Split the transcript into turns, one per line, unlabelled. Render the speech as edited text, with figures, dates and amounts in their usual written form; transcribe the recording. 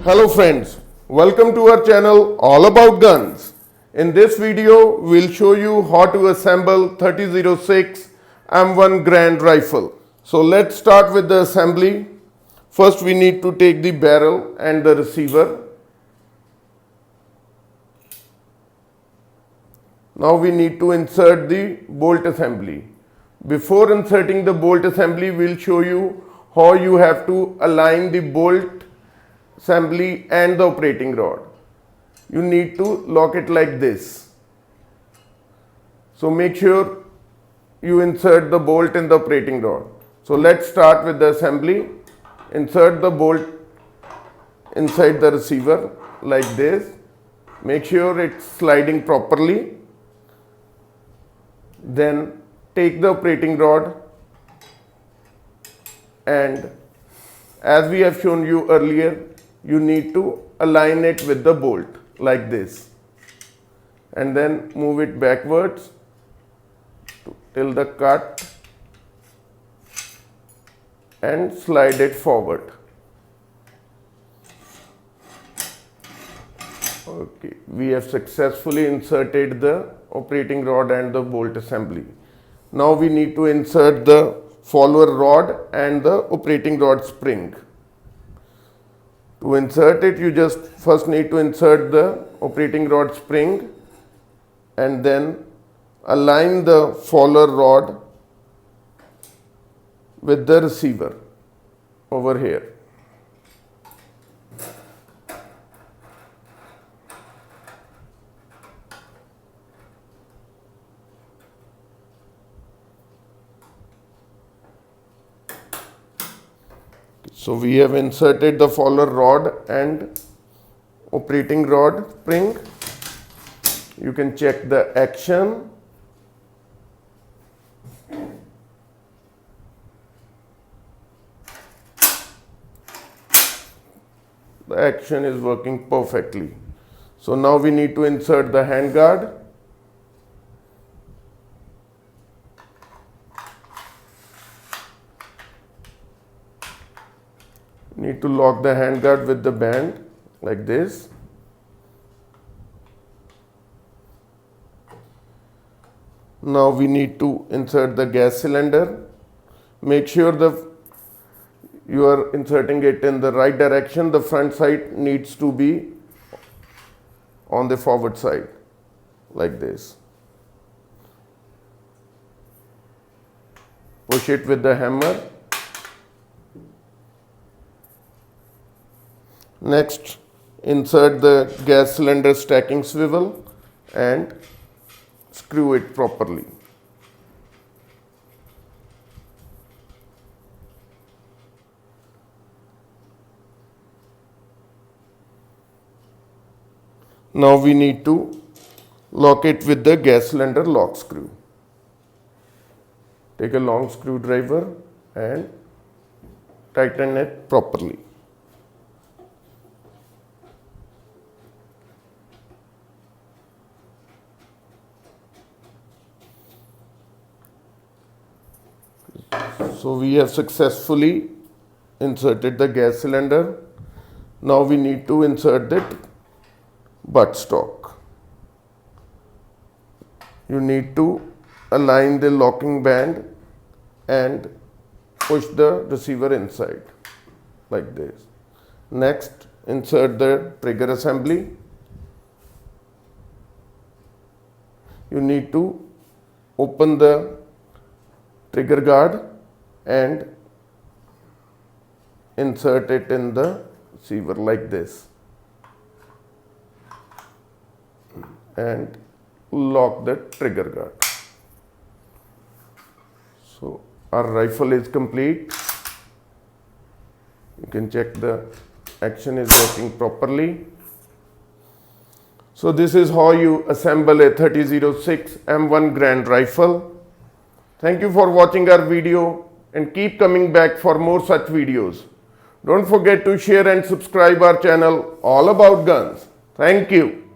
Hello friends, welcome to our channel All About Guns. In this video, we'll show you how to assemble 3006 M1 Garand Rifle. So let's start with the assembly. First we need to take the barrel and the receiver. Now we need to insert the bolt assembly. Before inserting the bolt assembly, we'll show you how you have to align the bolt assembly and the operating rod. You need to lock it like this. So make sure you insert the bolt in the operating rod. So let's start with the assembly. Insert the bolt inside the receiver like this. Make sure it's sliding properly. Then take the operating rod and as we have shown you earlier, you need to align it with the bolt like this and then move it backwards till the cut and slide it forward. Okay, we have successfully inserted the operating rod and the bolt assembly. Now we need to insert the follower rod and the operating rod spring. To insert it, you just first need to insert the operating rod spring and then align the follower rod with the receiver over here. So we have inserted the follower rod and operating rod spring. You can check the action. The action is working perfectly. So now we need to insert the handguard. Need to lock the handguard with the band like this. Now we need to insert the gas cylinder. Make sure you are inserting it in the right direction. The front side needs to be on the forward side like this. Push it with the hammer. Next, insert the gas cylinder stacking swivel and screw it properly. Now we need to lock it with the gas cylinder lock screw. Take a long screwdriver and tighten it properly. So we have successfully inserted the gas cylinder. Now we need to insert the buttstock. You need to align the locking band and push the receiver inside like this. Next, insert the trigger assembly. You need to open the trigger guard and insert it in the receiver like this and lock the trigger guard. So our rifle is complete. You can check the action is working properly. So this is how you assemble a 3006 M1 Garand Rifle. Thank you for watching our video and keep coming back for more such videos. Don't forget to share and subscribe our channel All About Guns. Thank you.